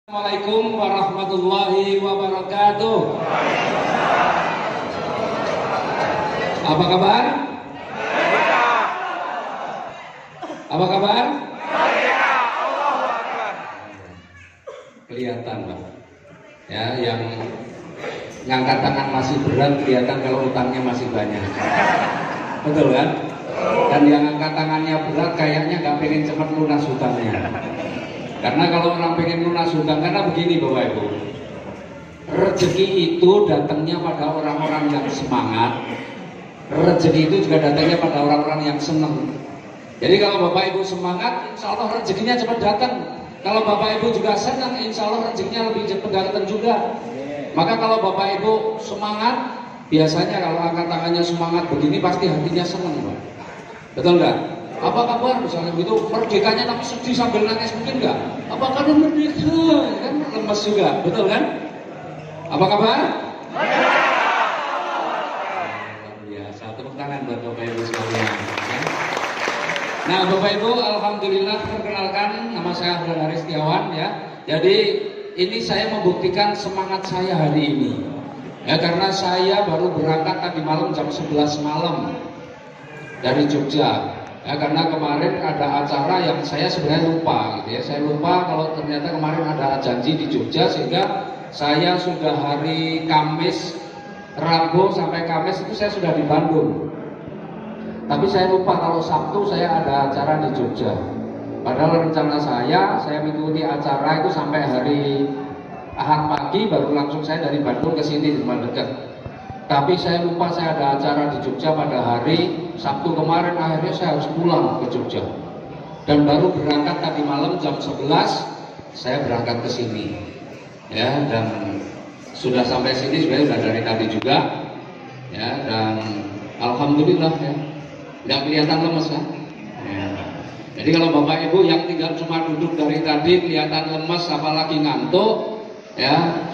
Assalamualaikum warahmatullahi wabarakatuh. Apa kabar? Apa kabar? Kelihatan Pak. Ya, yang ngangkat tangan masih berat kelihatan kalau utangnya masih banyak. Betul kan? Dan yang ngangkat tangannya berat kayaknya nggak pengen cepat lunas hutangnya. Karena kalau orang pengen lunas hutang, karena begini Bapak Ibu, rezeki itu datangnya pada orang-orang yang semangat, rezeki itu juga datangnya pada orang-orang yang senang. Jadi kalau Bapak Ibu semangat, insya Allah rezekinya cepat datang. Kalau Bapak Ibu juga senang, insya Allah rezekinya lebih cepat datang juga. Maka kalau Bapak Ibu semangat, biasanya kalau angkat tangannya semangat begini pasti hatinya senang Pak. Betul nggak? Apa kabar misalnya begitu, merdekanya tapi sedih sambil nangis mungkin nggak? Apa kabar merdeka? Kan lemes juga, betul kan? Apa kabar? Biasa, tepuk tangan buat Bapak Ibu sekalian. Ya. Nah Bapak Ibu, alhamdulillah perkenalkan nama saya Abdul Haris Setiawan ya. Jadi ini saya membuktikan semangat saya hari ini. Ya karena saya baru berangkat tadi malam jam 11 malam dari Jogja. Ya, karena kemarin ada acara yang saya sebenarnya lupa gitu ya. Saya lupa kalau ternyata kemarin ada janji di Jogja, sehingga saya sudah hari Kamis, Rabu sampai Kamis itu saya sudah di Bandung. Tapi saya lupa kalau Sabtu saya ada acara di Jogja. Padahal rencana saya mengikuti acara itu sampai hari Ahad pagi, baru langsung saya dari Bandung ke sini di rumah dekat. Tapi saya lupa saya ada acara di Jogja pada hari Sabtu kemarin, akhirnya saya harus pulang ke Jogja. Dan baru berangkat tadi malam jam 11 saya berangkat ke sini. Ya, dan sudah sampai sini sebenarnya sudah dari tadi juga. Ya, dan alhamdulillah ya. Nggak kelihatan lemes kan? Ya. Jadi kalau Bapak Ibu yang tinggal cuma duduk dari tadi kelihatan lemes apalagi ngantuk, ya.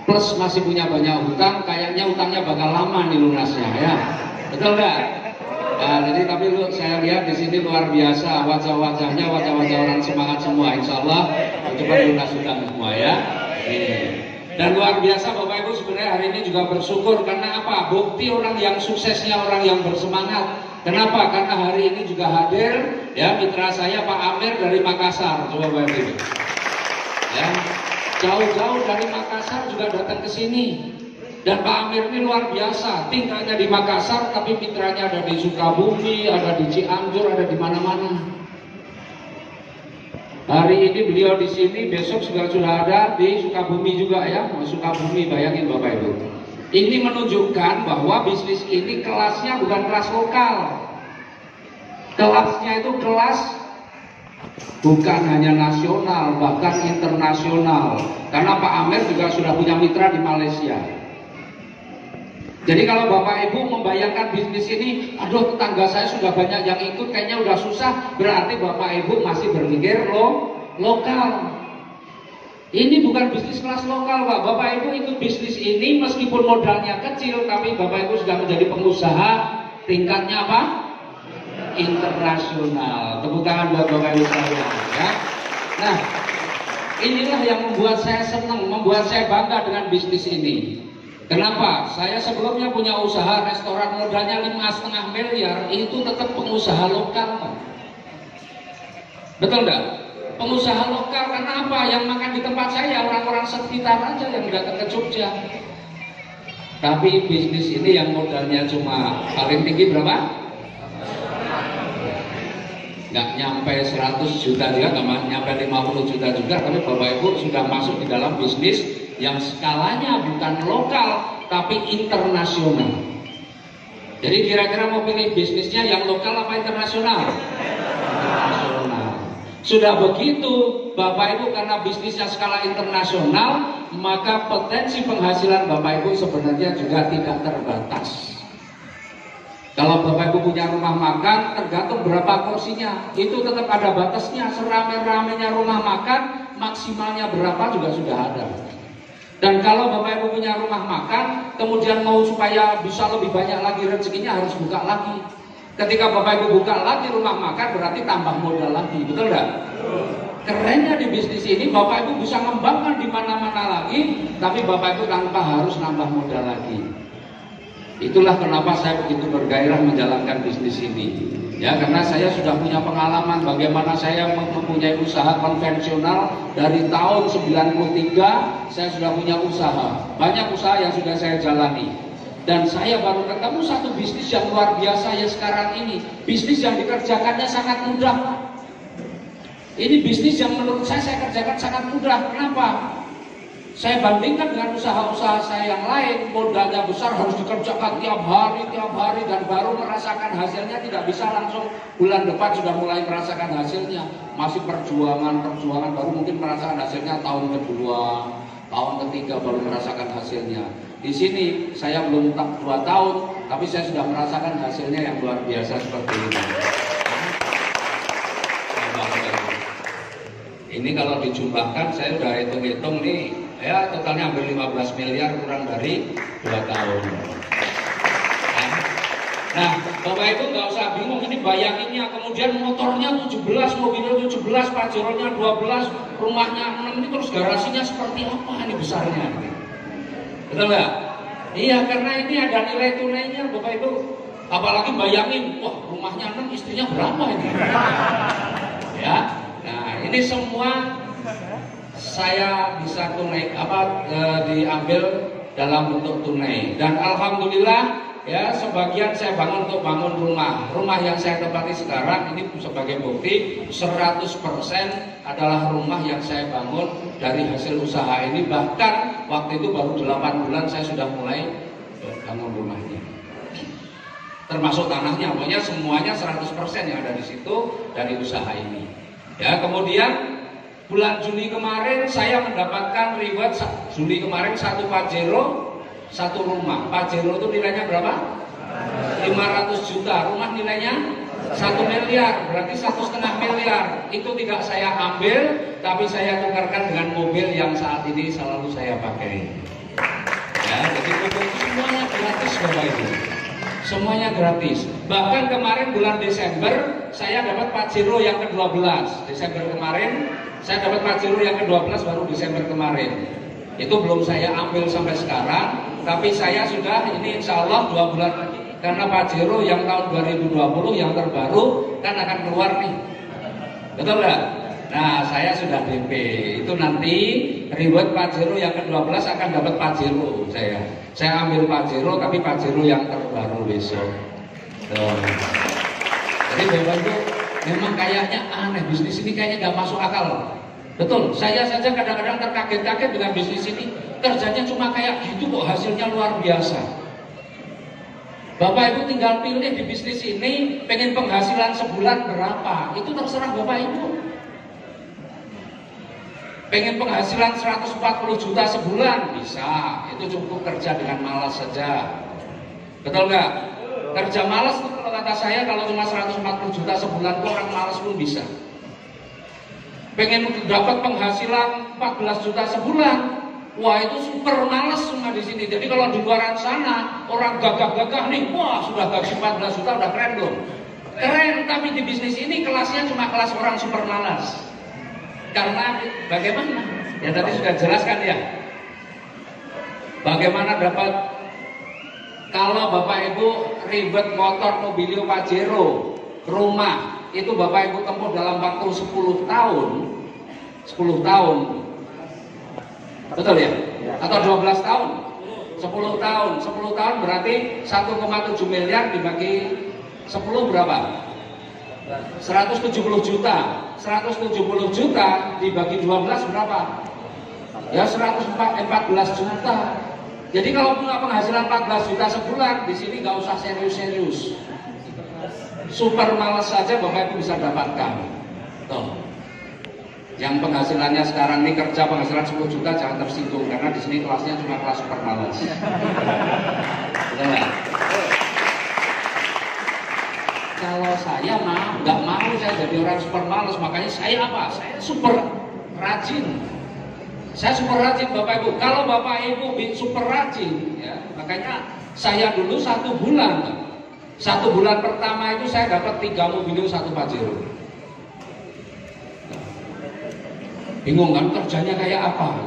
Plus masih punya banyak hutang, kayaknya hutangnya bakal lama nih lunasnya ya, betul nggak? Nah, jadi tapi saya lihat di sini luar biasa wajah-wajahnya, wajah-wajah orang semangat semua, insya Allah cepat lunas hutang semua ya. Dan luar biasa Bapak Ibu sebenarnya hari ini juga bersyukur karena apa? Bukti orang yang suksesnya orang yang bersemangat. Kenapa? Karena hari ini juga hadir ya mitra saya Pak Amir dari Makassar, coba Bapak Ibu. Ya. Jauh-jauh dari Makassar juga datang ke sini. Dan Pak Amir ini luar biasa, tinggalnya di Makassar tapi mitranya ada di Sukabumi, ada di Cianjur, ada di mana-mana. Hari ini beliau di sini, besok sudah ada di Sukabumi juga ya. Sukabumi, bayangin Bapak Ibu. Ini menunjukkan bahwa bisnis ini kelasnya bukan kelas lokal. Kelasnya itu kelas bukan hanya nasional, bahkan internasional. Karena Pak Amir juga sudah punya mitra di Malaysia. Jadi kalau Bapak Ibu membayangkan bisnis ini, aduh tetangga saya sudah banyak yang ikut, kayaknya udah susah, berarti Bapak Ibu masih berpikir lokal. Ini bukan bisnis kelas lokal Pak. Bapak Ibu ikut bisnis ini meskipun modalnya kecil, tapi Bapak Ibu sudah menjadi pengusaha tingkatnya apa? Internasional. Tepuk tangan buat Bapak Ibu sekalian ya. Nah, inilah yang membuat saya senang, membuat saya bangga dengan bisnis ini. Kenapa? Saya sebelumnya punya usaha restoran modalnya 5,5 miliar, itu tetap pengusaha lokal Pak. Betul enggak? Pengusaha lokal karena apa? Yang makan di tempat saya orang-orang sekitar aja yang datang ke Jogja. Tapi bisnis ini yang modalnya cuma paling tinggi berapa? Nggak nyampe 100 juta juga, nggak nyampe 50 juta juga, tapi Bapak Ibu sudah masuk di dalam bisnis yang skalanya bukan lokal tapi internasional. Jadi kira-kira mau pilih bisnisnya yang lokal apa internasional? Internasional. Sudah begitu Bapak Ibu, karena bisnisnya skala internasional, maka potensi penghasilan Bapak Ibu sebenarnya juga tidak terbatas. Kalau Bapak Ibu punya rumah makan, tergantung berapa porsinya, itu tetap ada batasnya. Serame-ramenya rumah makan, maksimalnya berapa juga sudah ada. Dan kalau Bapak Ibu punya rumah makan, kemudian mau supaya bisa lebih banyak lagi rezekinya, harus buka lagi. Ketika Bapak Ibu buka lagi rumah makan, berarti tambah modal lagi, betul nggak? Kerennya di bisnis ini, Bapak Ibu bisa ngembangkan di mana-mana lagi, tapi Bapak Ibu tanpa harus nambah modal lagi. Itulah kenapa saya begitu bergairah menjalankan bisnis ini. Ya, karena saya sudah punya pengalaman bagaimana saya mempunyai usaha konvensional dari tahun 93, saya sudah punya usaha. Banyak usaha yang sudah saya jalani. Dan saya baru ketemu satu bisnis yang luar biasa ya sekarang ini. Bisnis yang dikerjakannya sangat mudah. Ini bisnis yang menurut saya kerjakan sangat mudah. Kenapa? Saya bandingkan dengan usaha-usaha saya yang lain, modalnya besar, harus dikerjakan tiap hari, dan baru merasakan hasilnya tidak bisa langsung bulan depan sudah mulai merasakan hasilnya. Masih perjuangan, baru mungkin merasakan hasilnya tahun kedua, tahun ketiga baru merasakan hasilnya. Di sini saya belum 2 tahun, tapi saya sudah merasakan hasilnya yang luar biasa seperti ini. Ini kalau dijumlahkan, saya sudah hitung-hitung nih, ya totalnya hampir 15 miliar kurang dari 2 tahun. Nah, Bapak Ibu nggak usah bingung, ini bayanginnya, kemudian motornya 17, mobilnya 17, Pajeronya 12, rumahnya 6, ini terus garasinya seperti apa ini besarnya? Betul nggak? Iya, karena ini ada nilai tunainya, Bapak Ibu. Apalagi bayangin, wah rumahnya 6, istrinya berapa ini? Ya. Nah, ini semua saya bisa tunai diambil dalam bentuk tunai, dan alhamdulillah ya sebagian saya bangun untuk bangun rumah. Rumah yang saya tempati sekarang ini sebagai bukti 100% adalah rumah yang saya bangun dari hasil usaha ini. Bahkan waktu itu baru 8 bulan saya sudah mulai bangun rumahnya. Termasuk tanahnya, pokoknya semuanya 100% yang ada di situ dari usaha ini. Ya, kemudian bulan Juli kemarin saya mendapatkan reward Juli kemarin 1 Pajero 1 rumah. Pajero itu nilainya berapa? 500 juta. Rumah nilainya 1 miliar, berarti 1,5 miliar. Itu tidak saya ambil, tapi saya tukarkan dengan mobil yang saat ini selalu saya pakai. Ya, jadi semuanya gratis Bapak Ibu. Semuanya gratis. Bahkan kemarin bulan Desember saya dapat Pajero yang ke-12. Desember kemarin saya dapat Pajero yang ke-12 baru Desember kemarin. Itu belum saya ambil sampai sekarang, tapi saya sudah ini insya Allah 2 bulan lagi. Karena Pajero yang tahun 2020 yang terbaru kan akan keluar nih. Betul nggak? Nah, saya sudah DP. Itu nanti reward Pajero yang ke-12 akan dapat Pajero saya. Saya ambil Pajero, tapi Pajero yang terbaru besok. Tuh. Jadi Bapak Ibu, memang kayaknya aneh, bisnis ini kayaknya nggak masuk akal. Betul, saya saja kadang-kadang terkaget-kaget dengan bisnis ini. Kerjanya cuma kayak gitu kok, hasilnya luar biasa. Bapak Ibu tinggal pilih di bisnis ini, pengen penghasilan sebulan berapa, itu terserah Bapak Ibu. Pengen penghasilan 140 juta sebulan, bisa. Itu cukup kerja dengan malas saja. Betul nggak? Kerja malas itu kalau kata saya, kalau cuma 140 juta sebulan, orang malas pun bisa. Pengen dapat penghasilan 14 juta sebulan, wah itu super malas semua di sini. Jadi kalau di luar sana, orang gagah-gagah nih, wah sudah gaji 14 juta, udah keren belum? Keren, tapi di bisnis ini kelasnya cuma kelas orang super malas. Karena bagaimana? Ya tadi sudah jelaskan ya. Bagaimana dapat, kalau Bapak Ibu ribet motor mobilio Pajero, rumah, itu Bapak Ibu tempuh dalam waktu 10 tahun. 10 tahun. Betul ya? Atau 12 tahun? 10 tahun. 10 tahun berarti 1,7 miliar dibagi 10 berapa? 170 juta. 170 juta dibagi 12 berapa? Ya 114 juta. Jadi kalau punya penghasilan 14 juta sebulan, di sini nggak usah serius-serius. Super malas saja Bapak Ibu bisa dapatkan. Tuh. Yang penghasilannya sekarang ini kerja penghasilan 10 juta jangan tersinggung, karena di sini kelasnya cuma kelas super malas. Betul nggak? Kalau saya nggak mau saya jadi orang super malas, makanya saya apa? Saya super rajin. Saya super rajin Bapak Ibu. Kalau Bapak Ibu super rajin, ya, makanya saya dulu 1 bulan. 1 bulan pertama itu saya dapat 3 mobil 1 Pajero. Bingung kan kerjanya kayak apa?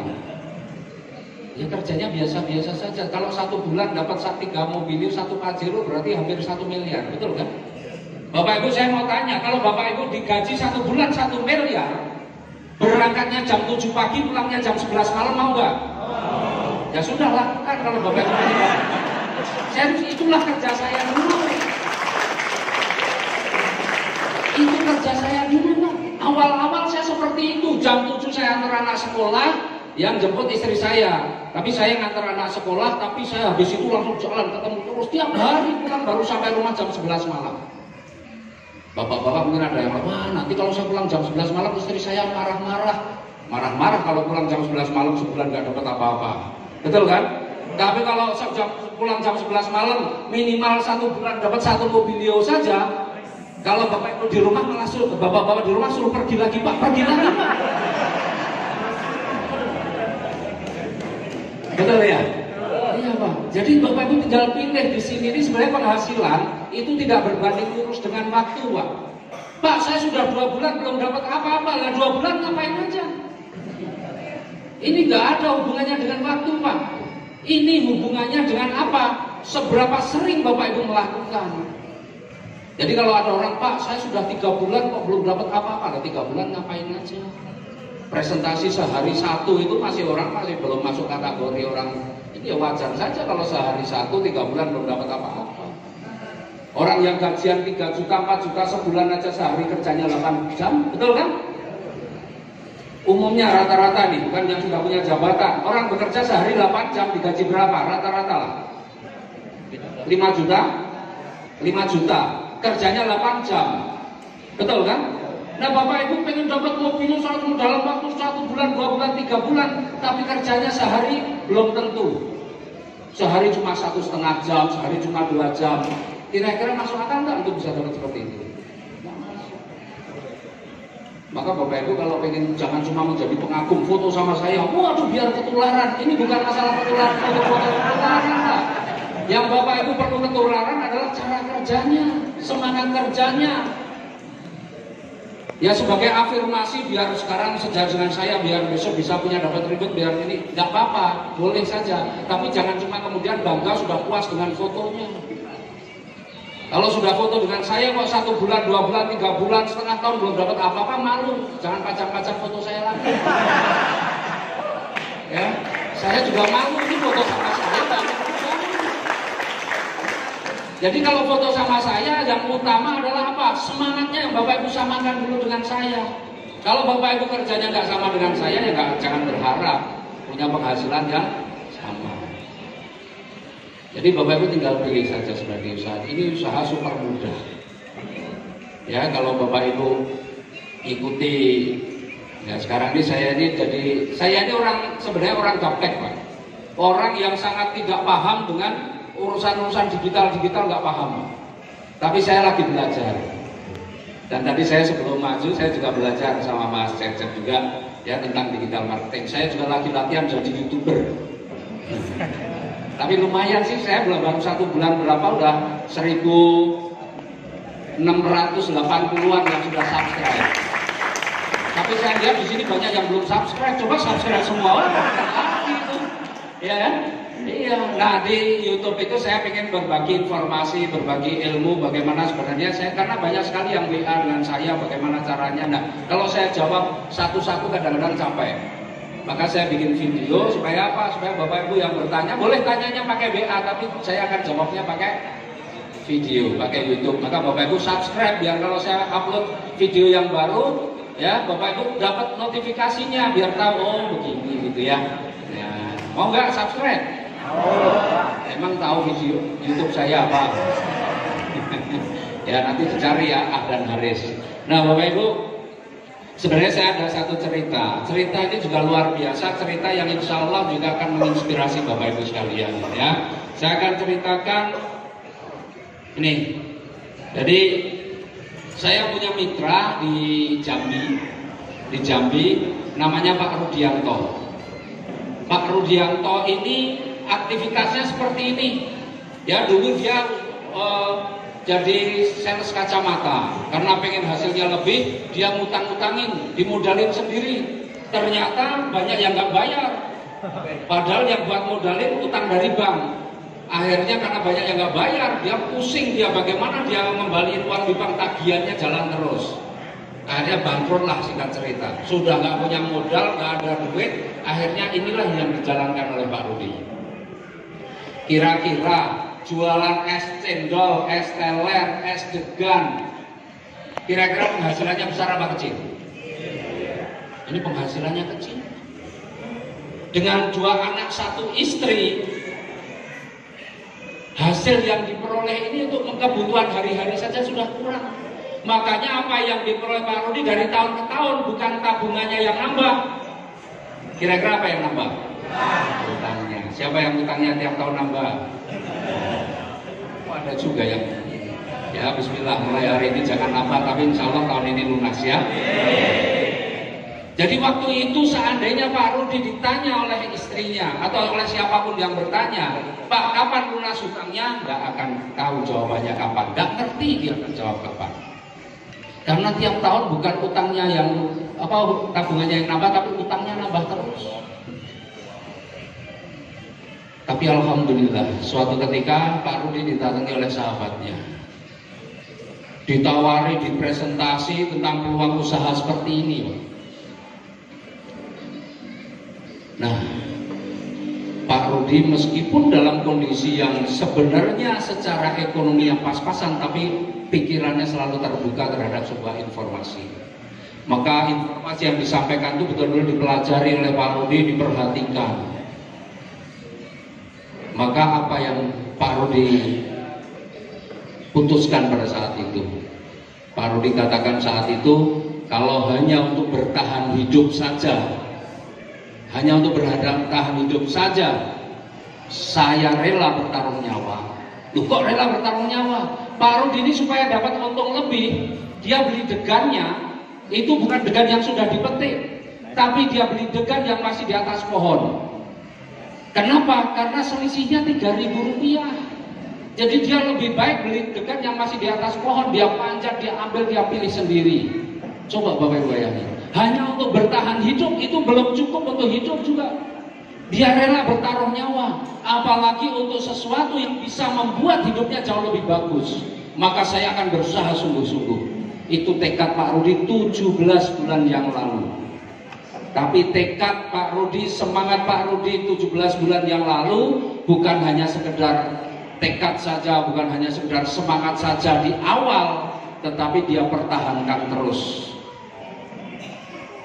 Ya kerjanya biasa-biasa saja. Kalau 1 bulan dapat 3 mobil, 1 Pajero berarti hampir 1 miliar, betul kan? Bapak Ibu saya mau tanya, kalau Bapak Ibu digaji 1 bulan 1 miliar, berangkatnya jam 7 pagi, pulangnya jam 11 malam, mau nggak? Ya sudah lakukan kalau Bapak Ibu. Itulah kerja saya dulu. Itu kerja saya dulu. Awal-awal saya seperti itu. Jam 7 saya antar anak sekolah, yang jemput istri saya. Tapi saya ngantar anak sekolah, tapi saya habis itu langsung jalan ketemu terus. Tiap hari pulang baru sampai rumah jam 11 malam. Bapak-bapak mungkin ada yang wah nanti kalau saya pulang jam 11 malam istri saya marah-marah. Marah-marah kalau pulang jam 11 malam sebulan nggak dapat apa-apa. Betul kan? Tapi kalau pulang jam 11 malam minimal 1 bulan dapat 1 mobilio saja. Kalau bapak itu di rumah malah suruh bapak-bapak di rumah suruh pergi lagi Pak, pergi lagi Pak. Betul ya? Iya Pak. Jadi Bapak Ibu tinggal pilih di sini. Ini sebenarnya penghasilan itu tidak berbanding lurus dengan waktu Pak. Pak saya sudah 2 bulan belum dapat apa-apa. Lah 2 bulan ngapain aja? Ini nggak ada hubungannya dengan waktu Pak. Ini hubungannya dengan apa? Seberapa sering Bapak Ibu melakukan. Jadi kalau ada orang Pak saya sudah 3 bulan kok belum dapat apa-apa. Lah 3 bulan ngapain aja? Presentasi sehari 1 itu masih belum masuk kategori orang. Ini ya wajar saja kalau sehari 1 3 bulan belum dapat apa-apa. Orang yang gajian 3 juta 4 juta sebulan aja sehari kerjanya 8 jam, betul kan? Umumnya rata-rata nih, bukan yang sudah punya jabatan. Orang bekerja sehari 8 jam digaji berapa? Rata-rata lah 5 juta 5 juta kerjanya 8 jam, betul kan? Nah Bapak Ibu pengen dapat mobil dalam waktu 1 bulan, 2 bulan, 3 bulan, tapi kerjanya sehari belum tentu. Sehari cuma 1,5 jam, sehari cuma 2 jam. Kira-kira masuk akal nggak untuk bisa dapat seperti itu? Maka Bapak Ibu kalau pengen jangan cuma menjadi pengagum foto sama saya, waduh biar ketularan. Ini bukan masalah ketularan, foto-foto ketularan Pak. Yang Bapak Ibu perlu ketularan adalah cara kerjanya, semangat kerjanya. Ya sebagai afirmasi biar sekarang sejajar dengan saya, biar besok bisa punya dapat ribut, biar ini nggak apa-apa, boleh saja. Tapi jangan cuma kemudian bangga sudah puas dengan fotonya. Kalau sudah foto dengan saya kok 1 bulan, 2 bulan, 3 bulan, setengah tahun belum dapat apa-apa, malu. Jangan pajang-pajang foto saya lagi. Ya, saya juga malu ini foto sama saya. Jadi kalau foto sama saya yang utama adalah apa? Semangatnya yang Bapak Ibu samakan dulu dengan saya. Kalau Bapak Ibu kerjanya nggak sama dengan saya ya jangan berharap punya penghasilan yang sama. Jadi Bapak Ibu tinggal pilih saja sebagai usaha. Ini usaha super mudah. Ya kalau Bapak Ibu ikuti. Ya sekarang ini saya ini orang sebenarnya orang gaptek Pak. Orang yang sangat tidak paham dengan urusan digital nggak paham, tapi saya lagi belajar. Dan tadi saya sebelum maju saya juga belajar sama Mas Cecep juga ya tentang digital marketing. Saya juga lagi latihan jadi YouTuber. Tapi lumayan sih, saya baru 1 bulan berapa udah 1.680-an yang sudah subscribe. Tapi saya lihat di sini banyak yang belum subscribe. Coba subscribe semua. Ya kan? Iya, nah di YouTube itu saya ingin berbagi informasi, berbagi ilmu bagaimana sebenarnya karena banyak sekali yang WA dengan saya bagaimana caranya. Nah, kalau saya jawab satu-satu kadang-kadang capek. Maka saya bikin video supaya apa? Supaya Bapak Ibu yang bertanya boleh tanyanya pakai WA, tapi saya akan jawabnya pakai video, pakai YouTube. Maka Bapak Ibu subscribe biar kalau saya upload video yang baru, ya Bapak Ibu dapat notifikasinya biar tahu oh begini gitu ya. Mau nggak subscribe? Emang tahu video YouTube saya apa? Ya nanti dicari ya Ahdan Haris. Nah Bapak Ibu, sebenarnya saya ada satu cerita. Cerita ini juga luar biasa. Cerita yang insya Allah juga akan menginspirasi Bapak Ibu sekalian. Ya, saya akan ceritakan ini. Jadi saya punya mitra di Jambi, namanya Pak Rudianto. Pak Rudianto ini aktivitasnya seperti ini. Ya dulu dia jadi sales kacamata. Karena pengen hasilnya lebih, dia ngutang-ngutangin, dimodalin sendiri. Ternyata banyak yang nggak bayar. Padahal yang buat modalin utang dari bank. Akhirnya karena banyak yang nggak bayar, dia pusing, dia bagaimana dia ngembaliin uang di bank, tagihannya jalan terus. Akhirnya bangkrut lah, singkat cerita. Sudah nggak punya modal, nggak ada duit. Akhirnya inilah yang dijalankan oleh Pak Rudi. Kira-kira jualan es cendol, es teler, es degan, kira-kira penghasilannya besar apa kecil? Ini penghasilannya kecil. Dengan 2 anak 1 istri, hasil yang diperoleh ini untuk kebutuhan hari-hari saja sudah kurang. Makanya apa yang diperoleh Pak Rudi dari tahun ke tahun bukan tabungannya yang nambah. Kira-kira apa yang nambah? Utangnya. Siapa yang utangnya tiap tahun nambah? Ada juga yang ya bismillah, mulai hari ini jangan nambah, tapi insya Allah tahun ini lunas ya. Jadi waktu itu seandainya Pak Rudi ditanya oleh istrinya atau oleh siapapun yang bertanya, Pak kapan lunas hutangnya? Nggak akan tahu jawabannya kapan, nggak ngerti dia akan jawab kapan. Karena tiap tahun bukan utangnya yang tabungannya yang nambah, tapi utangnya nambah terus. Tapi alhamdulillah suatu ketika Pak Rudi didatangi oleh sahabatnya, ditawari, dipresentasi tentang peluang usaha seperti ini. Nah, Pak Rudi meskipun dalam kondisi yang sebenarnya secara ekonomi yang pas-pasan, tapi pikirannya selalu terbuka terhadap sebuah informasi. Maka informasi yang disampaikan itu betul-betul dipelajari oleh Pak Rudi, diperhatikan. Maka apa yang Pak Rudi putuskan pada saat itu, Pak Rudi katakan saat itu, kalau hanya untuk bertahan hidup saja, hanya untuk bertahan hidup saja, saya rela bertaruh nyawa. Loh kok rela bertaruh nyawa? Pak Rudi ini supaya dapat untung lebih, dia beli degannya, itu bukan degan yang sudah dipetik, tapi dia beli degan yang masih di atas pohon. Kenapa? Karena selisihnya Rp3.000. Jadi dia lebih baik beli degan yang masih di atas pohon, dia panjat, dia ambil, dia pilih sendiri. Coba Bapak Ibu bayangin. Hanya untuk bertahan hidup itu belum cukup untuk hidup juga. Dia rela bertaruh nyawa, apalagi untuk sesuatu yang bisa membuat hidupnya jauh lebih bagus. Maka saya akan berusaha sungguh-sungguh. Itu tekad Pak Rudi 17 bulan yang lalu. Tapi tekad Pak Rudi, semangat Pak Rudi 17 bulan yang lalu bukan hanya sekedar tekad saja, bukan hanya sekedar semangat saja di awal, tetapi dia pertahankan terus.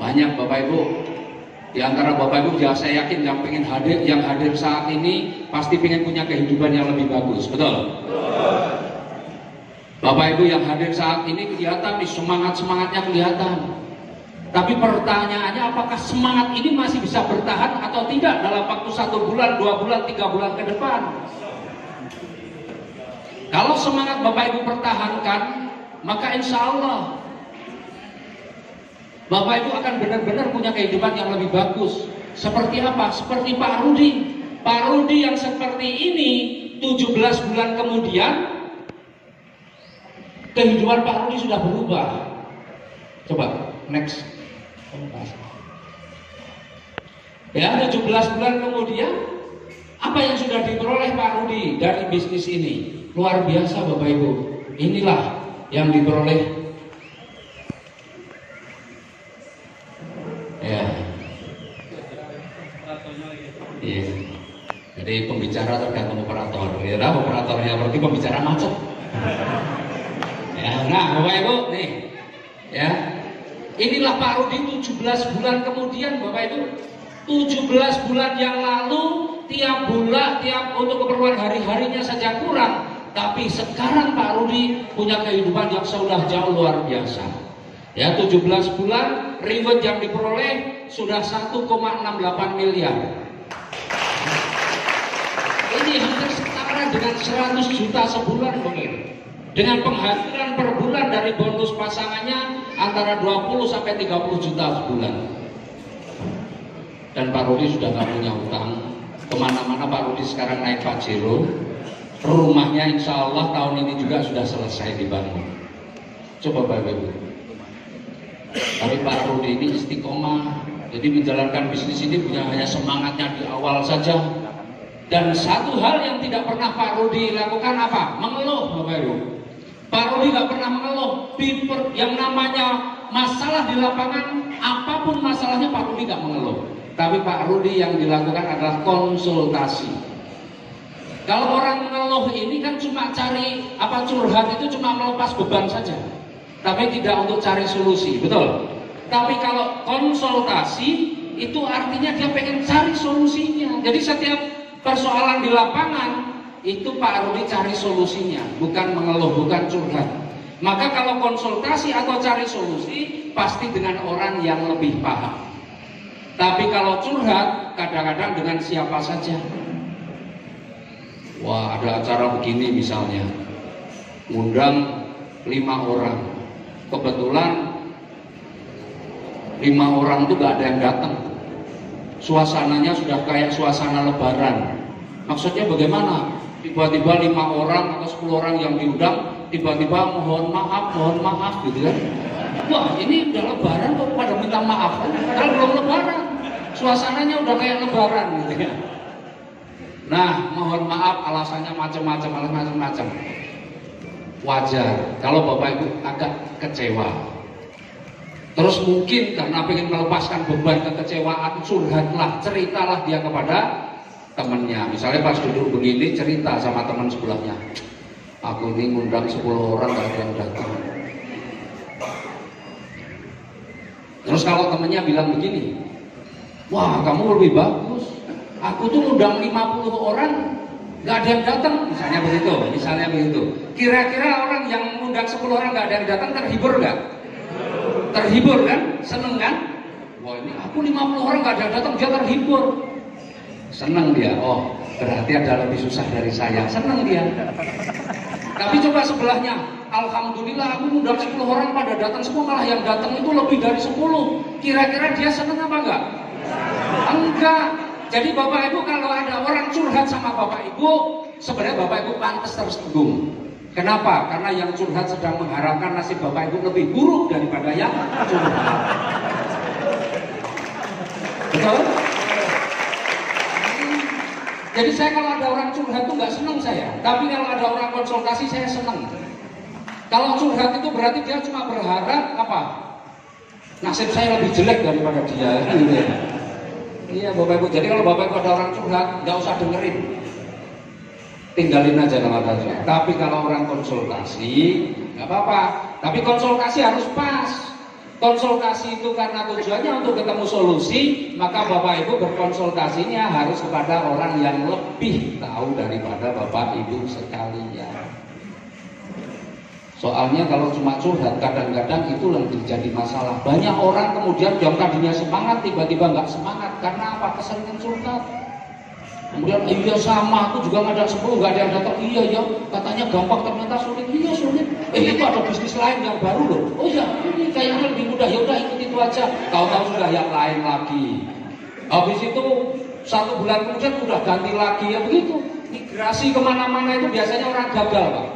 Banyak Bapak Ibu, di antara Bapak Ibu ya saya yakin yang hadir saat ini pasti pengen punya kehidupan yang lebih bagus, betul? Bapak Ibu yang hadir saat ini kelihatan nih semangatnya kelihatan. Tapi pertanyaannya, apakah semangat ini masih bisa bertahan atau tidak dalam waktu 1 bulan, 2 bulan, 3 bulan ke depan? Kalau semangat Bapak Ibu pertahankan, maka insya Allah Bapak Ibu akan benar-benar punya kehidupan yang lebih bagus. Seperti apa? Seperti Pak Rudi. Pak Rudi yang seperti ini 17 bulan kemudian kehidupan Pak Rudi sudah berubah. Coba next. Ya, 17 bulan kemudian apa yang sudah diperoleh Pak Rudi dari bisnis ini? Luar biasa Bapak Ibu. Inilah yang diperoleh. Ya. Iya. Jadi pembicara tergantung operator. Ya, operatornya berarti pembicara macet. Ya, nah Bapak Ibu nih. Ya. Inilah Pak Rudi 17 bulan kemudian Bapak Ibu. 17 bulan yang lalu tiap bulan, untuk keperluan hari-harinya saja kurang. Tapi sekarang Pak Rudi punya kehidupan yang sudah jauh luar biasa. Ya, 17 bulan reward yang diperoleh sudah 1,68 miliar. Ini hampir setara dengan 100 juta sebulan Bapak Ibu. Dengan penghasilan per bulan dari bonus pasangannya antara 20 sampai 30 juta sebulan. Dan Pak Rudi sudah nggak punya utang. Kemana-mana Pak Rudi sekarang naik Pajero. Rumahnya insya Allah tahun ini juga sudah selesai dibangun. Coba Bapak Ibu. Tapi Pak Rudi ini istiqomah. Jadi menjalankan bisnis ini bukan hanya semangatnya di awal saja. Dan satu hal yang tidak pernah Pak Rudi lakukan apa? Mengeluh, Bapak Ibu. Pak Rudi nggak pernah mengeluh. Yang namanya masalah di lapangan, apapun masalahnya Pak Rudi nggak mengeluh. Tapi Pak Rudi yang dilakukan adalah konsultasi. Kalau orang mengeluh ini kan cuma cari curhat itu cuma melepas beban saja. Tapi tidak untuk cari solusi, betul? Tapi kalau konsultasi itu artinya dia pengen cari solusinya. Jadi setiap persoalan di lapangan itu Pak Rudi cari solusinya, bukan mengeluh, bukan curhat. Maka kalau konsultasi atau cari solusi pasti dengan orang yang lebih paham. Tapi kalau curhat kadang-kadang dengan siapa saja. Wah, ada acara begini misalnya, undang 5 orang. Kebetulan 5 orang itu gak ada yang datang. Suasananya sudah kayak suasana lebaran. Maksudnya bagaimana? Tiba-tiba 5 orang atau 10 orang yang diundang, tiba-tiba mohon maaf gitu kan. Wah, ini udah lebaran kok pada minta maaf. Padahal belum lebaran. Suasananya udah kayak lebaran gitu ya. Nah, mohon maaf alasannya macam-macam. Wajar kalau Bapak Ibu agak kecewa. Terus mungkin karena ingin melepaskan beban kekecewaan, curhatlah, ceritalah dia kepada temannya. Misalnya pas duduk begini cerita sama teman sebelahnya, aku ini ngundang 10 orang gak ada yang datang. Terus kalau temannya bilang begini, wah kamu lebih bagus, aku tuh ngundang 50 orang gak ada yang datang. Misalnya begitu. Kira-kira orang yang ngundang 10 orang gak ada yang datang terhibur gak? Terhibur kan? Seneng kan? Wah ini aku 50 orang gak ada yang datang, dia terhibur. Seneng dia, oh berarti ada lebih susah dari saya. Seneng dia. Tapi coba sebelahnya, alhamdulillah aku ngundang 10 orang pada datang semua, malah yang datang itu lebih dari 10. Kira-kira dia seneng apa enggak? Enggak. Jadi Bapak Ibu kalau ada orang curhat sama Bapak Ibu, sebenarnya Bapak Ibu pantas tersinggung. Kenapa? Karena yang curhat sedang mengharapkan nasib Bapak Ibu lebih buruk daripada yang curhat. Betul? Jadi saya kalau ada orang curhat itu nggak senang saya. Tapi kalau ada orang konsultasi saya senang. Kalau curhat itu berarti dia cuma berharap apa? Nasib saya lebih jelek daripada dia. Iya Bapak Ibu. Jadi kalau Bapak Ibu ada orang curhat, nggak usah dengerin. Tinggalin aja nama saja. Tapi kalau orang konsultasi nggak apa-apa. Tapi konsultasi harus pas. Konsultasi itu karena tujuannya untuk ketemu solusi, maka Bapak Ibu berkonsultasinya harus kepada orang yang lebih tahu daripada Bapak Ibu sekalian. Soalnya kalau cuma curhat kadang-kadang itu yang terjadi masalah. Banyak orang kemudian yang tadinya semangat tiba-tiba nggak semangat karena apa? Keseringan curhat. Kemudian iya sama, aku juga ngajak 10 nggak ada yang datang. Iya ya, katanya gampang ternyata sulit. Iya sulit. Itu ada bisnis lain yang baru loh. Oh iya, ini kayaknya lebih mudah. Ya udah ikut itu aja. Tahu-tahu sudah yang lain lagi. Habis itu 1 bulan kemudian udah ganti lagi ya begitu. Migrasi kemana-mana itu biasanya orang gagal Pak.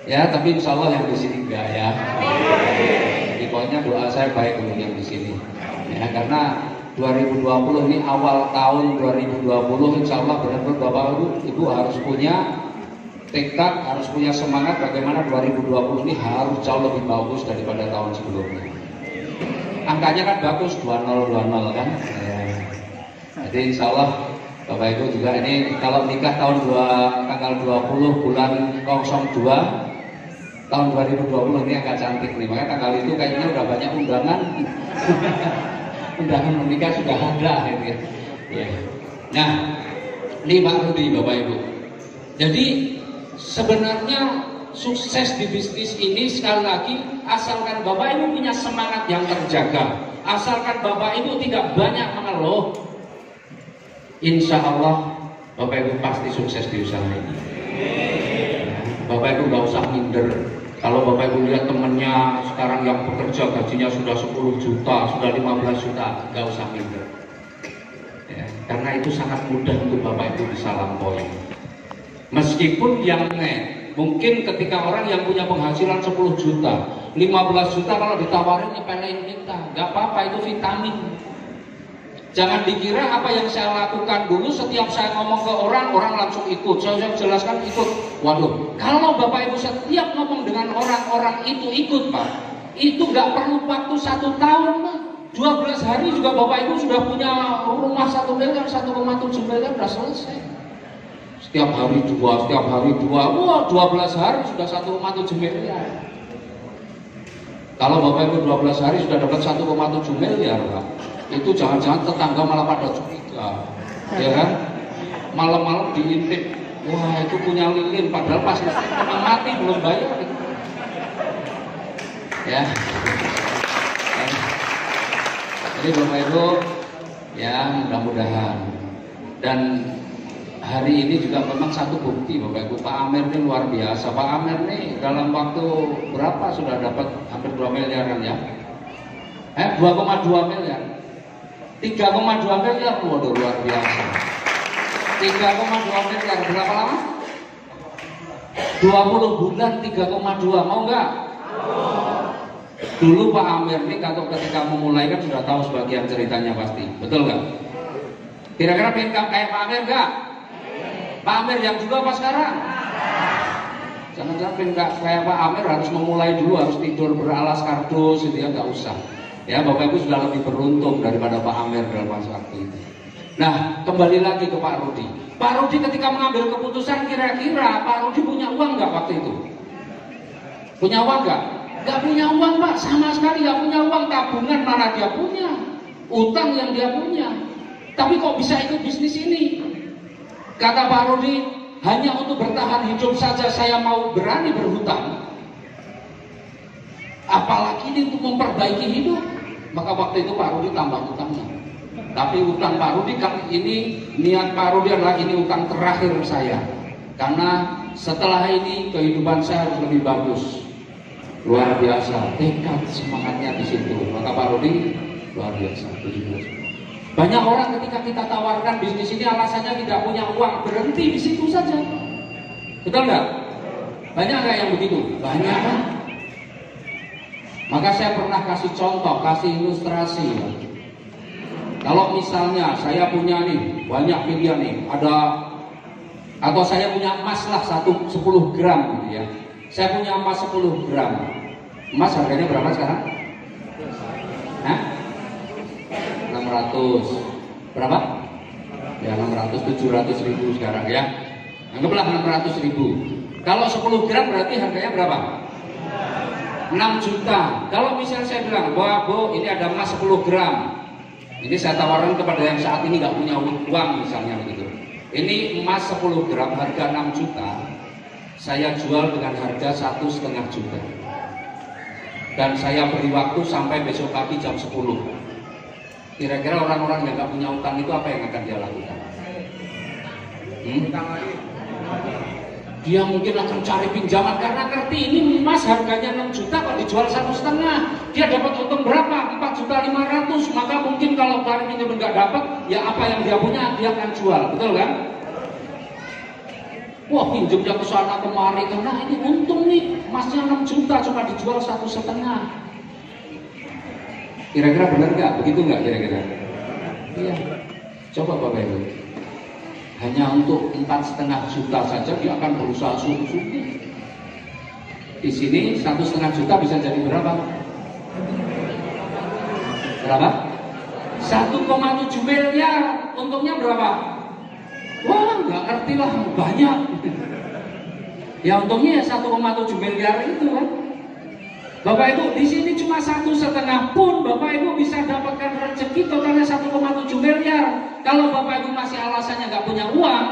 Ya tapi insya Allah yang di sini enggak ya. Jadi pokoknya doa saya baik untuk yang di sini. Ya karena 2020 ini awal tahun 2020 insya Allah benar-benar Bapak Ibu harus punya tekad, harus punya semangat bagaimana 2020 ini harus jauh lebih bagus daripada tahun sebelumnya. Angkanya kan bagus 2020 kan ya. Jadi insya Allah Bapak Ibu juga ini kalau nikah tanggal 20 bulan 02 tahun 2020 ini agak cantik nih, makanya tanggal itu kayaknya udah banyak undangan. Undangan menikah sudah ada gitu ya. Nah, ini Pak Rudi Bapak Ibu. Jadi sebenarnya sukses di bisnis ini sekali lagi asalkan Bapak Ibu punya semangat yang terjaga, asalkan Bapak Ibu tidak banyak mengeluh, insya Allah Bapak Ibu pasti sukses di usaha ini. Bapak Ibu nggak usah minder. Kalau Bapak Ibu lihat temennya sekarang yang bekerja gajinya sudah 10 juta, sudah 15 juta, nggak usah minder. Ya, karena itu sangat mudah untuk Bapak Ibu bisa lampaui. Meskipun yang mungkin ketika orang yang punya penghasilan 10 juta, 15 juta kalau ditawarin nyepelein kita, nggak apa-apa, itu vitamin. Jangan dikira apa yang saya lakukan dulu setiap saya ngomong ke orang, orang langsung ikut. Saya jelaskan ikut. Waduh, kalau Bapak Ibu setiap ngomong dengan orang itu ikut, Pak, itu nggak perlu waktu 1 tahun, Pak. 12 hari juga Bapak Ibu sudah punya rumah 1 miliar, 1,7 miliar, sudah selesai. Setiap hari dua, wah 12 hari sudah 1,7 miliar. Kalau Bapak Ibu 12 hari sudah dapat 1,7 miliar, Pak, itu jangan-jangan tetangga malah pada curiga, ya kan? Malam-malam diintip, wah itu punya lilin, padahal pas mati belum bayar. Ya. Jadi Bapak Ibu, ya mudah-mudahan. Dan hari ini juga memang satu bukti Bapak Ibu, Pak Amer ini luar biasa. Pak Amer ini dalam waktu berapa sudah dapat hampir 2 miliaran ya? 2,2 miliar. 3,2 miliar, waduh luar biasa. 3,2 miliar berapa lama? 20 bulan 3,2, mau nggak? Dulu Pak Amir ini ketika memulai kan sudah tahu sebagian ceritanya pasti, betul nggak? Kira-kira pengen kayak Pak Amir nggak? Pak Amir yang juga apa sekarang? Jangan-jangan pengen kayak Pak Amir harus memulai dulu, harus tidur beralas kardus, itu ya nggak usah. Ya Bapak Ibu sudah lebih beruntung daripada Pak Amir dalam masa waktu itu. Nah kembali lagi ke Pak Rudi. Pak Rudi ketika mengambil keputusan, kira-kira Pak Rudi punya uang nggak waktu itu? Punya uang nggak? Nggak punya uang, Pak, sama sekali nggak punya uang. Tabungan mana dia punya, utang yang dia punya. Tapi kok bisa ikut bisnis ini? Kata Pak Rudi, hanya untuk bertahan hidup saja saya mau berani berhutang, apalagi ini untuk memperbaiki hidup. Maka waktu itu Pak Rudi tambah utangnya. Tapi utang Pak Rudi kali ini, niat Pak Rudi adalah ini utang terakhir saya, karena setelah ini kehidupan saya harus lebih bagus. Luar biasa, tekad semangatnya di situ. Maka Pak Rudi luar biasa. Banyak orang ketika kita tawarkan bisnis ini alasannya tidak punya uang, berhenti di situ saja. Betul nggak? Banyak nggak yang begitu? Banyak kan? Maka saya pernah kasih contoh, kasih ilustrasi. Kalau misalnya saya punya nih banyak pilihan nih, atau saya punya emas lah 10 gram gitu ya. Saya punya emas 10 gram. Emas harganya berapa sekarang? Hah? 600. Berapa? Ya 600, 700 ribu sekarang ya. Anggaplah 600 ribu. Kalau 10 gram berarti harganya berapa? 6 juta. Kalau misalnya saya bilang, wah Bu, ini ada emas 10 gram. Ini saya tawarkan kepada yang saat ini nggak punya uang misalnya begitu. Ini emas 10 gram harga 6 juta. Saya jual dengan harga 1,5 juta. Dan saya beri waktu sampai besok pagi jam 10. Kira-kira orang-orang yang nggak punya utang itu apa yang akan dia lakukan? Dia mungkin akan cari pinjaman karena ngerti ini emas harganya 6 juta kok dijual 1,5. Dia dapat untung berapa? 4.500.000. Maka mungkin kalau cari pinjaman nggak dapat, ya apa yang dia punya dia akan jual, betul kan? Wah pinjamnya ke sana kemari karena ini untung nih, emasnya 6 juta cuma dijual 1,5. Kira-kira benar nggak? Begitu nggak kira-kira? Iya. Coba Bapak Ibu. Hanya untuk 4,5 juta saja dia akan berusaha sungguh-sungguh. Di sini 1,5 juta bisa jadi berapa? Berapa? 1,7 miliar. Untungnya berapa? Wah nggak ngerti lah, banyak. Ya untungnya ya 1,7 miliar itu kan. Bapak Ibu di sini cuma 1,5 pun Bapak Ibu bisa dapatkan rezeki totalnya 1,7 miliar. Kalau Bapak Ibu masih alasannya nggak punya uang,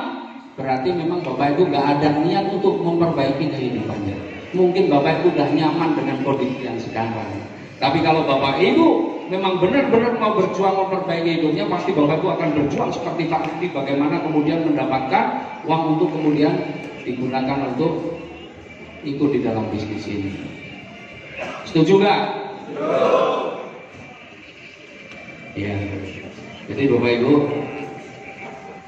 berarti memang Bapak Ibu nggak ada niat untuk memperbaiki kehidupannya. Mungkin Bapak Ibu udah nyaman dengan kondisi yang sekarang. Tapi kalau Bapak Ibu memang benar-benar mau berjuang memperbaiki hidupnya, pasti Bapak Ibu akan berjuang seperti Pak Rudi, bagaimana kemudian mendapatkan uang untuk kemudian digunakan untuk ikut di dalam bisnis ini. Setuju nggak? Ya. Jadi Bapak Ibu,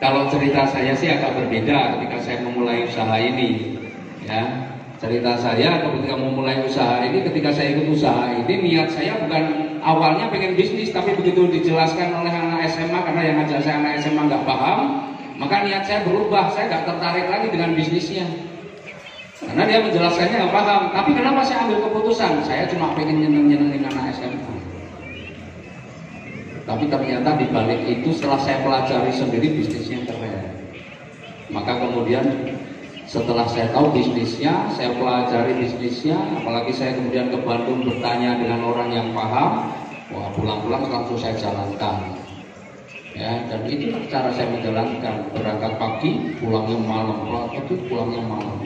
kalau cerita saya sih agak berbeda ketika saya memulai usaha ini, ya. Cerita saya ketika mau mulai usaha ini, ketika saya ikut usaha ini, niat saya bukan awalnya pengen bisnis, tapi begitu dijelaskan oleh anak SMA, karena yang ngajak saya anak SMA nggak paham, maka niat saya berubah, saya nggak tertarik lagi dengan bisnisnya. Karena dia menjelaskannya nggak paham. Tapi kenapa saya ambil keputusan? Saya cuma pengen nyenengin anak SMA. Tapi ternyata di balik itu setelah saya pelajari sendiri bisnisnya keren. Maka kemudian setelah saya tahu bisnisnya, saya pelajari bisnisnya, apalagi saya kemudian ke Bandung bertanya dengan orang yang paham, wah pulang-pulang langsung saya jalankan. Ya, dan itu cara saya menjalankan, berangkat pagi, pulangnya malam, pulangnya malam.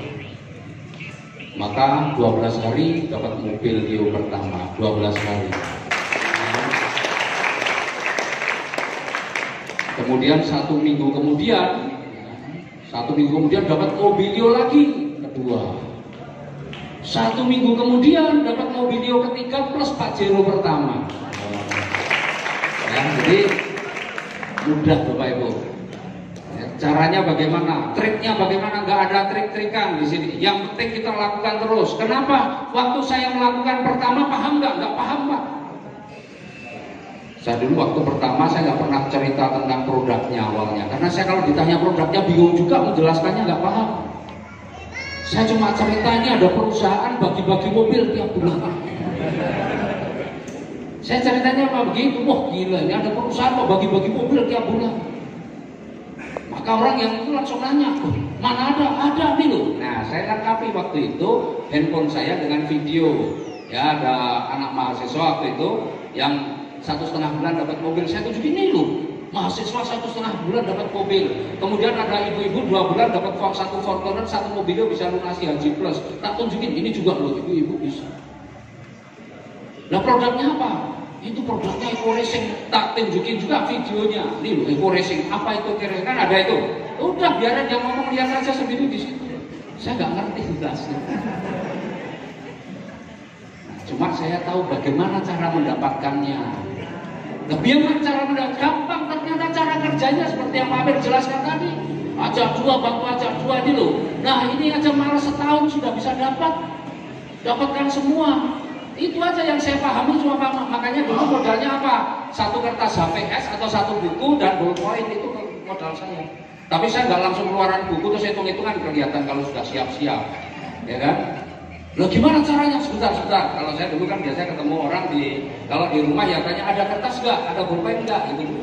Maka 12 hari dapat mobil Gio pertama, 12 hari. Kemudian 1 minggu kemudian dapat mobilio lagi kedua. 1 minggu kemudian dapat mobilio ketiga plus Pajero pertama. Ya, jadi mudah Bapak Ibu. Ya, caranya bagaimana? Triknya bagaimana? Nggak ada trik-trikan di sini. Yang penting kita lakukan terus. Kenapa? Waktu saya melakukan pertama paham nggak? Nggak paham Pak. Saya dulu waktu pertama saya nggak pernah cerita tentang produknya awalnya, karena saya kalau ditanya produknya bingung juga, menjelaskannya nggak paham. Saya cuma cerita ini ada perusahaan bagi-bagi mobil tiap bulan. Saya ceritanya apa begitu, wah gila ini ada perusahaan kok bagi-bagi mobil tiap bulan. Maka orang yang itu langsung nanya, mana ada nih loh. Nah saya lengkapi waktu itu handphone saya dengan video. Ya ada anak mahasiswa waktu itu yang 1,5 bulan dapat mobil, saya tunjukin ini loh, mahasiswa 1,5 bulan dapat mobil. Kemudian ada ibu-ibu 2 bulan dapat 1 Fortuner, 1 mobilnya bisa lunasi haji plus. Tak tunjukin ini juga loh, ibu-ibu bisa. Nah produknya apa? Itu produknya Eco Racing. Tak tunjukin juga videonya. Ini loh Eco Racing. Apa itu kira-kira? Kan ada itu. Udah biarin dia ngomong, lihat aja sendiri di situ. Saya nggak ngerti jelasnya. Cuma saya tahu bagaimana cara mendapatkannya. Bagaimana cara mendapatkan? Gampang, ternyata cara kerjanya seperti yang Pak Amir jelaskan tadi. Ajak dua, bantu ajak dua ini loh. Nah ini aja malah setahun sudah bisa dapatkan semua. Itu aja yang saya pahami cuma Pak. Makanya dulu modalnya apa? 1 kertas HPS atau 1 buku dan ballpoint, itu modal saya. Tapi saya nggak langsung keluaran buku terus hitung-hitungan, kelihatan kalau sudah siap-siap, ya kan? Loh gimana caranya? Sebentar. Kalau saya dulu kan biasanya ketemu orang kalau di rumah ya tanya ada kertas nggak, ada pulpen nggak, gitu.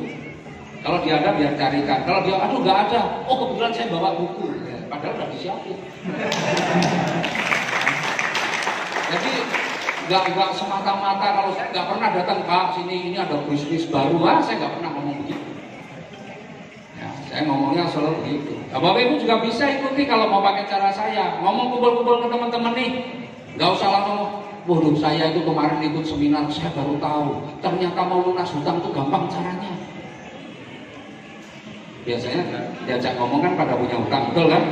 Kalau dia ada biar carikan. Kalau dia aduh nggak ada, oh kebetulan saya bawa buku, ya, padahal udah disiapin. Jadi nggak semata-mata kalau saya nggak pernah datang Pak sini ini ada bisnis baru, saya nggak pernah ngomong begitu. Ya, saya ngomongnya selalu begitu. Bapak Ibu juga bisa ikuti kalau mau pakai cara saya. Ngomong kumpul-kumpul ke teman-teman nih. Nggak usah langsung, waduh saya itu kemarin ikut seminar, saya baru tahu. Ternyata mau lunas hutang itu gampang caranya. Biasanya diajak ngomong kan pada punya hutang, betul kan?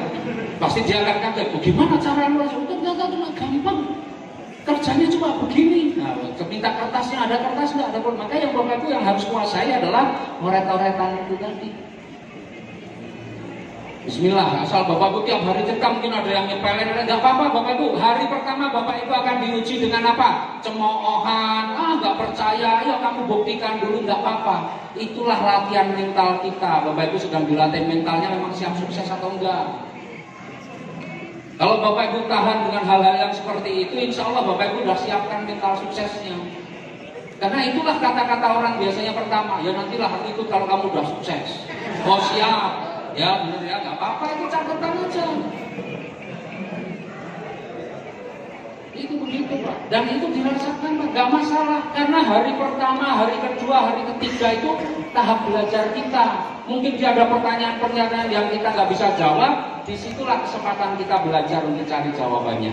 Pasti dia akan kaget, gimana cara lunas hutang? Ternyata cuma gampang. Kerjanya cuma begini. Nah, minta kertasnya, ada kertas nggak ada. Maka yang Bapak Ibu yang harus kuasai adalah oret-oretan itu tadi. Bismillah, asal Bapak Ibu tiap hari cekam, mungkin ada yang nyepelin, nggak apa-apa Bapak Ibu. Hari pertama Bapak Ibu akan diuji dengan apa? Cemoohan, nggak percaya, ya kamu buktikan dulu, nggak apa-apa. Itulah latihan mental kita. Bapak Ibu sedang dilatih mentalnya, memang siap sukses atau enggak. Kalau Bapak Ibu tahan dengan hal-hal yang seperti itu, insya Allah Bapak Ibu sudah siapkan mental suksesnya. Karena itulah kata-kata orang biasanya pertama, ya nantilah ikut kalau kamu udah sukses. Oh siap. Ya benar ya, nggak apa-apa, itu catatan aja. Itu begitu Pak. Dan itu dirasakan Pak, nggak masalah. Karena hari pertama, hari kedua, hari ketiga itu tahap belajar kita. Mungkin dia ada pertanyaan-pertanyaan yang kita nggak bisa jawab. Disitulah kesempatan kita belajar untuk cari jawabannya.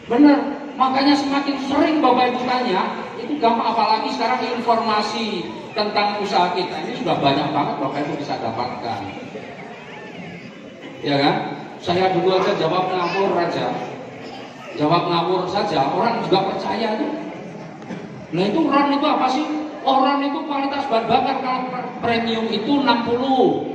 Benar. Makanya semakin sering Bapak Ibu tanya, itu gampang. Apalagi sekarang informasi tentang usaha kita ini sudah banyak banget Bapak Ibu bisa dapatkan. Ya kan? Saya dulu aja jawab ngawur saja, orang juga percaya tuh. Nah itu RON itu apa sih? RON itu kualitas bahan bakar, kalau premium itu 60,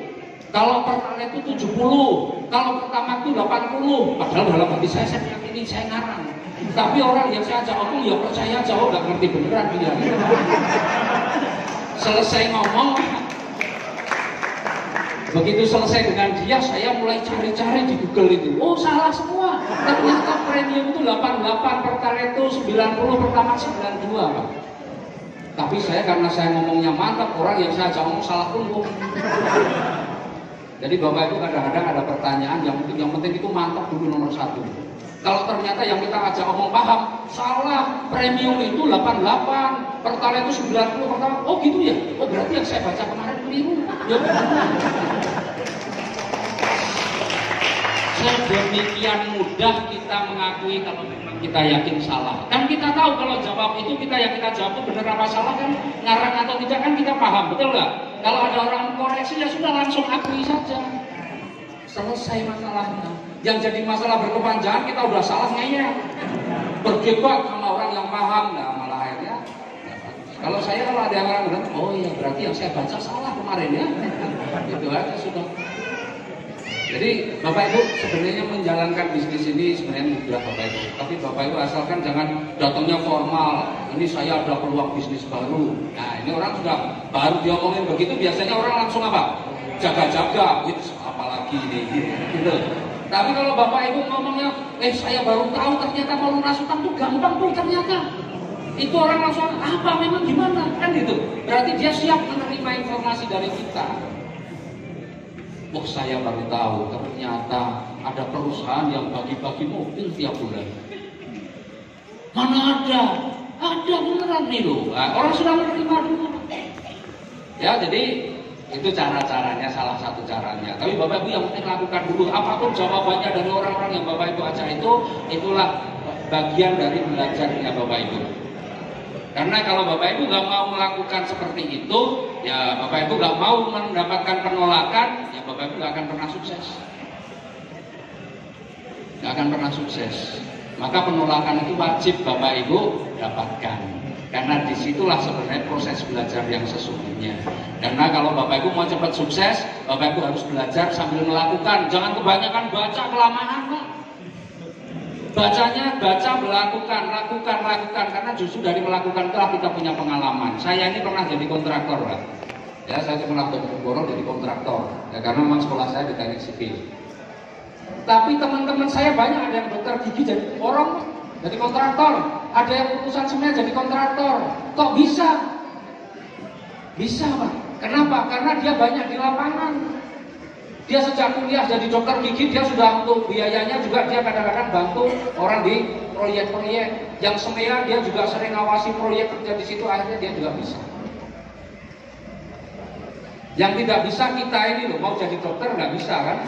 Kalau pertama itu 70, kalau pertama itu 80. Padahal dalam hati saya yakini saya ngarang. Tapi orang yang saya ajak ngomong ya percaya jauh, nggak ngerti beneran dia. Selesai ngomong, begitu selesai dengan dia, saya mulai cari-cari di Google itu. Oh salah semua. Ternyata premium itu 88, Pertalite itu 90, Pertamax 92, Pak. Tapi saya karena saya ngomongnya mantap, orang yang saya ajak ngomong salah pun. Jadi Bapak Ibu kadang-kadang ada pertanyaan yang penting itu mantap dulu nomor satu. Kalau ternyata yang kita ajak ngomong paham, salah, premium itu 88, Pertalite itu 90, pertama, oh gitu ya? Oh berarti yang saya baca kemarin keliru. Ya, sedemikian mudah kita mengakui kalau memang kita yakin salah. Kan kita tahu kalau jawab itu yang kita jawab itu benar apa salah kan, ngarang atau tidak kan kita paham, betul nggak? Kalau ada orang koreksi ya sudah langsung akui saja. Selesai masalahnya. Yang jadi masalah berkepanjangan kita udah salah ngeyel. Berdebat sama orang yang paham, nah malah akhirnya. Kalau ada yang orang bilang, oh iya berarti yang saya baca salah kemarin ya. Itu aja sudah. Jadi Bapak Ibu sebenarnya menjalankan bisnis ini sebenarnya mudah Bapak Ibu. Tapi Bapak Ibu asalkan jangan datangnya formal. Ini saya ada peluang bisnis baru. Nah ini orang sudah baru diomongin begitu, biasanya orang langsung apa? Jaga-jaga. Apalagi ini gitu. Tapi kalau Bapak Ibu ngomongnya, saya baru tahu ternyata kalau lunas utang tuh gampang tuh ternyata. Itu orang langsung apa memang gimana kan gitu. Berarti dia siap menerima informasi dari kita. Oh saya baru tahu ternyata ada perusahaan yang bagi-bagi mobil tiap bulan. Mana ada beneran nih loh. Nah, orang sudah menerima dulu. Ya jadi itu cara-caranya, salah satu caranya. Tapi Bapak Ibu yang penting lakukan dulu. Apapun jawabannya dari orang-orang yang Bapak Ibu ajak itulah bagian dari belajarnya Bapak Ibu. Karena kalau Bapak Ibu nggak mau melakukan seperti itu, ya Bapak Ibu nggak mau mendapatkan penolakan, ya Bapak Ibu nggak akan pernah sukses. Nggak akan pernah sukses. Maka penolakan itu wajib Bapak Ibu dapatkan. Karena disitulah sebenarnya proses belajar yang sesungguhnya. Karena kalau Bapak Ibu mau cepat sukses, Bapak Ibu harus belajar sambil melakukan. Jangan kebanyakan baca kelamaan, Pak. Bacanya, lakukan. Karena justru dari melakukan itulah kita punya pengalaman. Saya ini pernah jadi kontraktor, Pak. Ya, saya pernah jadi kontraktor. Ya, karena memang sekolah saya di teknik sipil. Tapi teman-teman saya banyak ada yang dokter gigi jadi orang jadi kontraktor, ada yang lulusan semuanya jadi kontraktor. Kok bisa? Bisa, Pak. Kenapa? Karena dia banyak di lapangan. Dia sejak kuliah jadi dokter gigi, dia sudah untuk biayanya juga dia kadang-kadang bantu orang di proyek-proyek. Yang semea dia juga sering ngawasi proyek kerja di situ, akhirnya dia juga bisa. Yang tidak bisa kita ini loh, mau jadi dokter nggak bisa kan?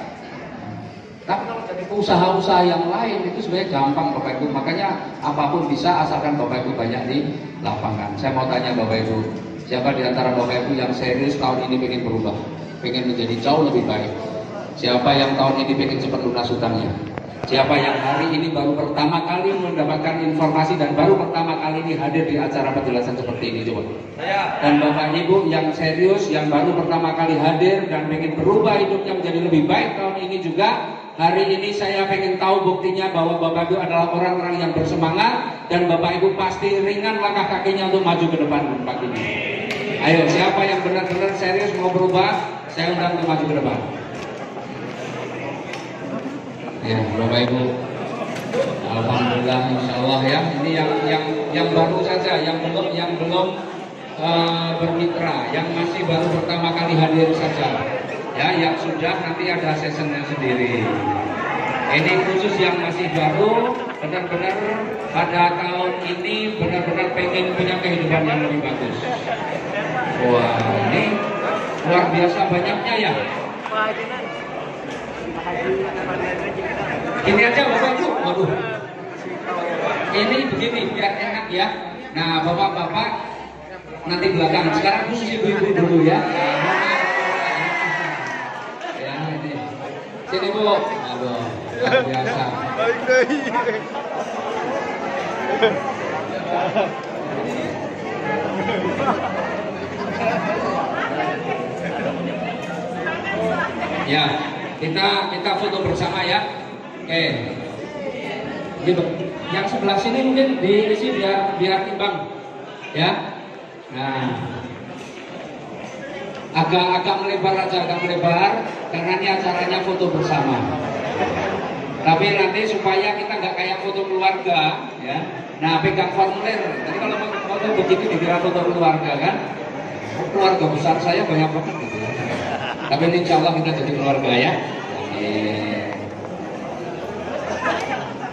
Tapi kalau jadi usaha-usaha yang lain itu sebenarnya gampang Bapak Ibu. Makanya apapun bisa asalkan Bapak Ibu banyak di lapangan. Saya mau tanya Bapak Ibu, siapa di antara Bapak Ibu yang serius tahun ini pengen berubah, pengen menjadi jauh lebih baik? Siapa yang tahun ini pengen cepat lunas hutangnya? Siapa yang hari ini baru pertama kali mendapatkan informasi dan baru pertama kali ini hadir di acara penjelasan seperti ini? Coba. Saya. Dan Bapak Ibu yang serius, yang baru pertama kali hadir dan pengen berubah hidupnya menjadi lebih baik tahun ini juga. Hari ini saya pengen tahu buktinya bahwa Bapak Ibu adalah orang-orang yang bersemangat dan Bapak Ibu pasti ringan langkah kakinya untuk maju ke depan pagi ini. Ayo, siapa yang benar-benar serius mau berubah, saya undang untuk maju ke depan. Ya, Bapak Ibu, alhamdulillah, insya Allah ya. Ini yang baru saja, yang belum bermitra, yang masih baru pertama kali hadir saja. Ya, yang sudah nanti ada sessionnya sendiri. Ini khusus yang masih baru, benar-benar pada tahun ini benar-benar pengen punya kehidupan yang lebih bagus. Wah, ini luar biasa banyaknya ya. Ini aja Bapak Ibu, waduh. Ini begini biar enak ya. Nah, Bapak-bapak nanti belakang. Sekarang khusus ibu-ibu dulu ya. Sini Bu, aduh, luar biasa. Ya, kita foto bersama ya. Oke. Gitu. Yang sebelah sini mungkin diisi biar timbang. Ya. Nah. Agak melebar aja, agak melebar karena ini acaranya foto bersama. Tapi nanti supaya kita nggak kayak foto keluarga, ya. Nah, pegang formulir. Jadi kalau mau foto begini dikira foto keluarga kan? Keluarga besar saya banyak banget gitu. Tapi insya Allah kita jadi keluarga ya.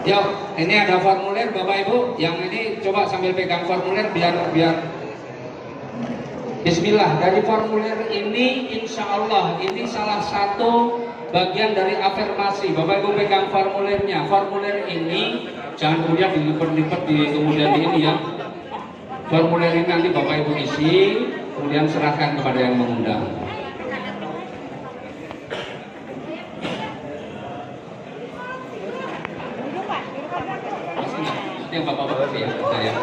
Yuk, ini ada formulir Bapak Ibu. Yang ini coba sambil pegang formulir biar Bismillah. Dari formulir ini insya Allah ini salah satu bagian dari afirmasi. Bapak Ibu pegang formulirnya. Formulir ini jangan kemudian dilipat-lipat di kemudian ini ya. Formulir ini nanti Bapak Ibu isi, kemudian serahkan kepada yang mengundang. Yang Bapak-bapak ya, saya.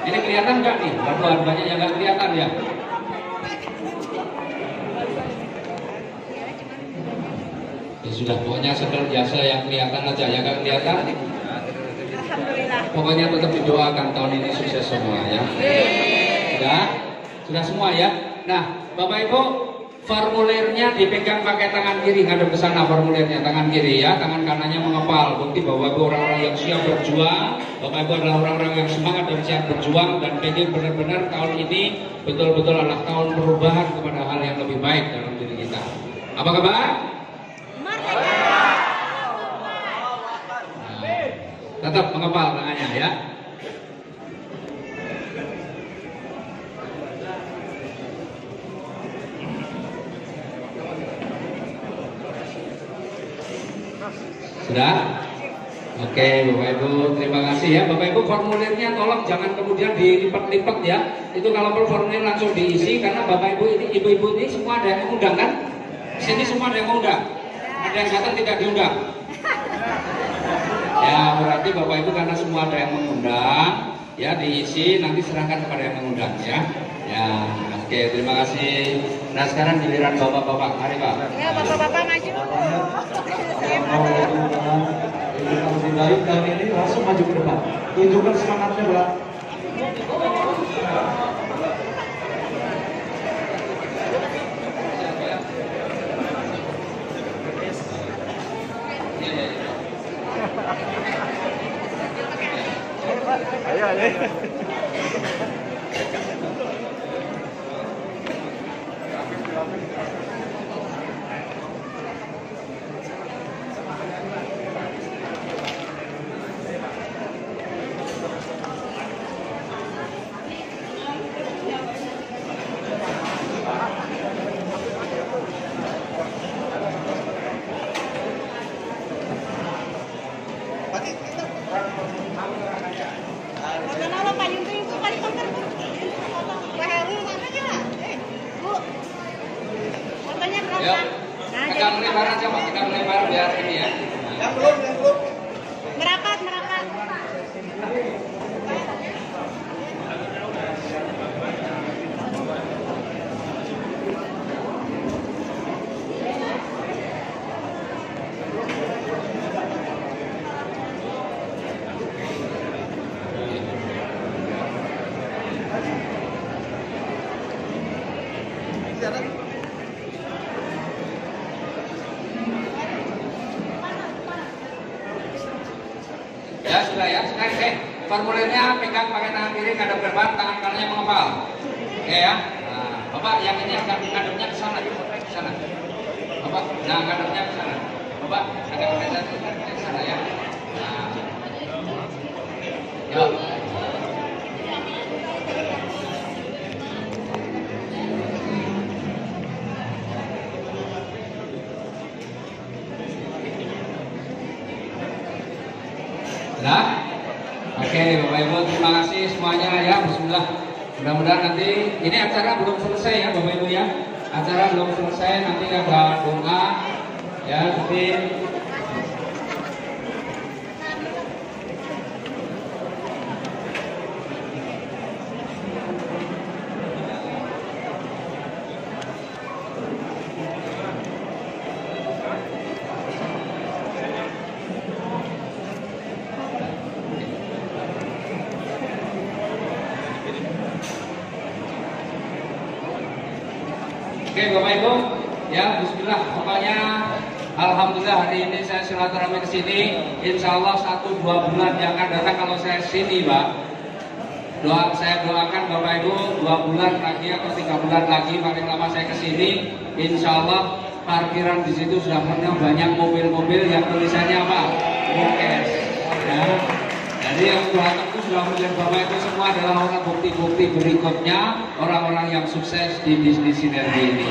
Ini kelihatan nggak nih? Bapak banyak yang nggak kelihatan ya. Ya sudah, pokoknya biasa yang kelihatan aja, yang nggak kelihatan. Pokoknya tetap didoakan tahun ini sukses semua ya. Sudah semua ya. Nah, Bapak Ibu, formulirnya dipegang pakai tangan kiri, ngadep ke sana formulirnya tangan kiri ya, tangan kanannya mengepal. Bukti bahwa Bapak orang-orang yang siap berjuang, Bapak Ibu adalah orang-orang yang semangat dan siap berjuang dan pengen benar-benar tahun ini betul-betul adalah tahun perubahan kepada hal yang lebih baik dalam diri kita. Apa kabar? Tetap mengepal tangannya ya. Sudah? Oke Bapak Ibu, terima kasih ya. Bapak Ibu formulirnya tolong jangan kemudian dilipat-lipat ya. Itu kalau perlu formulir langsung diisi karena Bapak Ibu ini, ibu-ibu ini semua ada yang mengundang kan? Sini semua ada yang mengundang. Ada yang datang tidak diundang. Ya berarti Bapak Ibu karena semua ada yang mengundang, ya diisi nanti serahkan kepada yang mengundang ya. Ya, oke terima kasih. Nah sekarang giliran bapak-bapak, mari Pak. Ya bapak-bapak maju. Lebih baik tahun ini langsung maju ke depan. Tunjukkan semangatnya Pak. Ayo. Yuk, agak melebar aja Pak, agak melebar biar ini ya. Yang belum. Merapat. Ya sudah ya, sekarang formulirnya pegang pakai tangan kiri, ngadep ke depan, tangan kanannya mengepal. Oke ya. Nah, Bapak yang ini agak ngadepnya ke sana, Bapak, nah ngadepnya ke sana. Bapak agak ke sana ya. Nah. Yuk. Nah, oke Bapak Ibu terima kasih semuanya ya. Bismillah. Mudah-mudahan nanti ini acara belum selesai ya Bapak Ibu ya. Acara belum selesai, nanti ada doa ya. Tapi Oke Bapak Ibu, ya Bismillah. Pokoknya Alhamdulillah hari ini saya silaturahmi ke sini. Insya Allah 1-2 bulan yang akan datang kalau saya sini, Pak. Saya doakan Bapak Ibu 2 bulan lagi atau 3 bulan lagi paling lama saya ke sini. Insya Allah parkiran di situ sudah penuh banyak mobil-mobil yang tulisannya apa? Mukes. Ya. Jadi yang datang itu sudah melihat Bapak itu semua adalah orang bukti-bukti berikutnya orang-orang yang sukses di bisnis sinergi ini.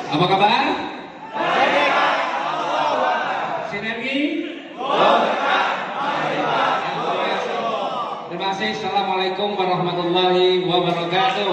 Apa kabar? Sinergi? Terima kasih. Assalamualaikum warahmatullahi wabarakatuh.